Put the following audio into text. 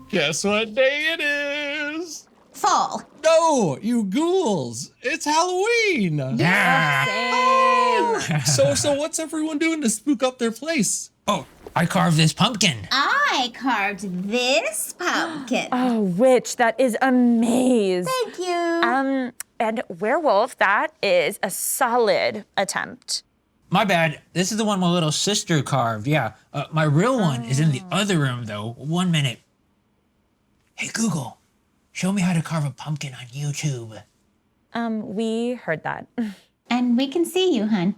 Guess what day it is? Fall. No, you ghouls. It's Halloween. So what's everyone doing to spook up their place? Oh, I carved this pumpkin. I carved this pumpkin. Oh, witch, that is amazing. Thank you. And werewolf, that is a solid attempt. My bad. This is the one my little sister carved. Yeah, my real one is in the other room, though. 1 minute. Hey, Google, show me how to carve a pumpkin on YouTube. We heard that. And we can see you, hun.